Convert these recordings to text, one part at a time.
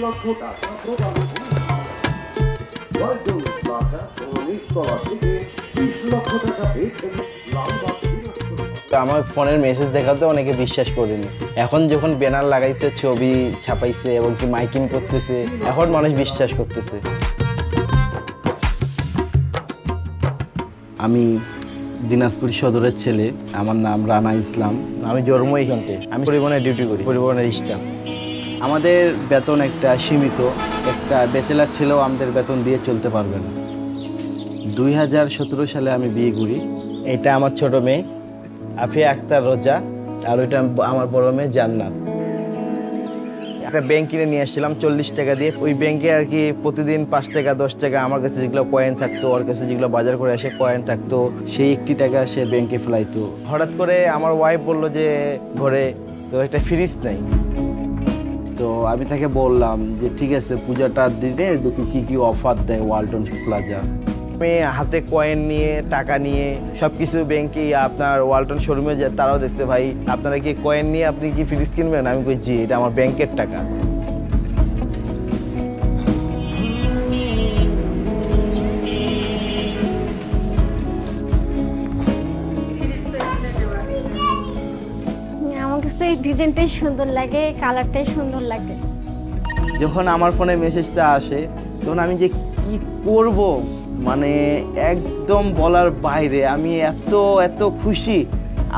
লক্ষ টাকা প্রদান ওয়ালটন প্লাজা ও নিচতলা থেকে 20 লক্ষ টাকা পেয়েছেন লালবাগ। আমার ফোনের মেসেজ দেখাতে অনেকে বিশ্বাস করেনি, এখন যখন ব্যানার লাগাইছে, ছবি ছাপাইছে এবং কি মাইকিং করতেছে, এখন মানুষ বিশ্বাস করতেছে। আমি দিনাজপুর সদরের ছেলে, আমার নাম রানা ইসলাম, আমি জন্ম এইখানতে, আমি পরিবহনের ডিউটি করি, পরিবহনের স্টাফ। আমাদের বেতন একটা সীমিত, একটা ব্যাচেলার ছেলেও আমাদের বেতন দিয়ে চলতে পারবে না। 2017 সালে আমি বিয়ে করি। এটা আমার ছোট মেয়ে আফিয়া আক্তার রোজা, আর ওইটা আমার বড় মেয়ে জান্নাত। একটা ব্যাংক কিনে নিয়ে আসছিলাম 40 টাকা দিয়ে। ওই ব্যাংকে আর কি প্রতিদিন 5 টাকা 10 টাকা আমার কাছে যেগুলো কয়েন থাকতো, ওর কাছে যেগুলো বাজার করে এসে কয়েন থাকতো, সেই 1টি টাকা সে ব্যাংকে ফেলাইতো। হঠাৎ করে আমার ওয়াইফ বললো যে ঘরে তো একটা ফ্রিজ নাই। তো আমি তাকে বললাম যে ঠিক আছে, পূজাটার দিনে দেখি কী কী অফার দেয় ওয়ালটন প্লাজা। আমি হাতে কয়েন নিয়ে, টাকা নিয়ে সব কিছু ব্যাংকে আপনার ওয়ালটন শোরুমে তারাও দেখতে, ভাই আপনারা কি কয়েন নিয়ে আপনি কি ফ্রিজ কিনবেন? আমি কই জি, এটা আমার ব্যাংকের টাকা। আমার কাছে এই ডিজাইনটাই সুন্দর লাগে, কালারটাই সুন্দর লাগে। যখন আমার ফোনে মেসেজটা আসে তখন আমি যে কি করব, মানে একদম বলার বাইরে। আমি এত খুশি,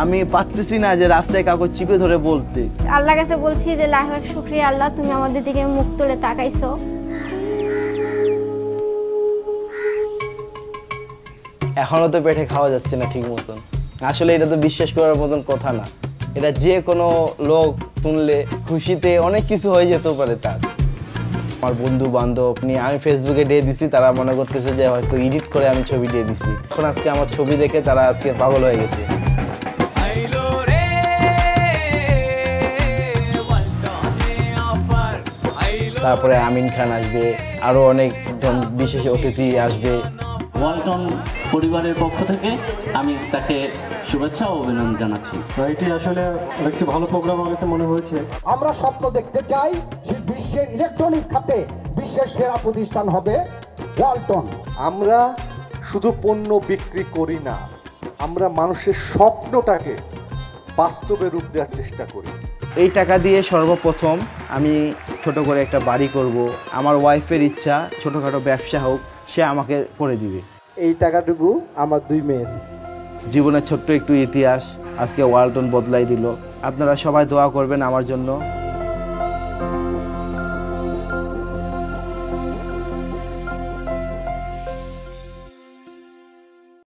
আমি পারতেছি না যে রাস্তায় কাগজ চিপে ধরে বলতে। আল্লাহর কাছে বলছি যে লাখ লাখ শুকরিয়া আল্লাহ, তুমি আমাদের দিকে মুখ তুলে তাকাইছো। এখনো তো পেটে খাওয়া যাচ্ছে না ঠিক মতন। আসলে এটা তো বিশ্বাস করার মতন কথা না। এটা যে কোনো লোক শুনলে খুশিতে অনেক কিছু হয়ে যেতে পারে তার। আমার বন্ধু বান্ধব নিয়ে আমি ফেসবুকে দিয়ে দিছি, তারা মনে করতেছে যে হয়তো এডিট করে আমি ছবি দিয়ে দিছি। এখন আজকে আমার ছবি দেখে তারা আজকে পাগল হয়ে গেছে। তারপরে আমিন খান আসবে, আরো অনেকজন বিশেষ অতিথি আসবে। ওয়ালটন পরিবারের পক্ষ থেকে আমি তাকে শুভেচ্ছা ও অভিনন্দন জানাচ্ছি। এটি আসলে একটি ভালো প্রোগ্রাম আমার কাছে মনে হয়েছে। আমরা স্বপ্ন দেখতে চাই বিশ্বের ইলেকট্রনিক্স খাতে বিশ্বের সেরা প্রতিষ্ঠান হবে ওয়ালটন। আমরা শুধু পণ্য বিক্রি করি না, আমরা মানুষের স্বপ্নটাকে বাস্তবে রূপ দেওয়ার চেষ্টা করি। এই টাকা দিয়ে সর্বপ্রথম আমি ছোট করে একটা বাড়ি করব। আমার ওয়াইফের ইচ্ছা ছোটোখাটো ব্যবসা হোক, সে আমাকে করে দিবে। এই টাকাটুকু আমার 2 মেয়ের জীবনের ছোট্ট একটু ইতিহাস আজকে ওয়ালটন বদলাই দিল। আপনারা সবাই দোয়া করবেন আমার জন্য।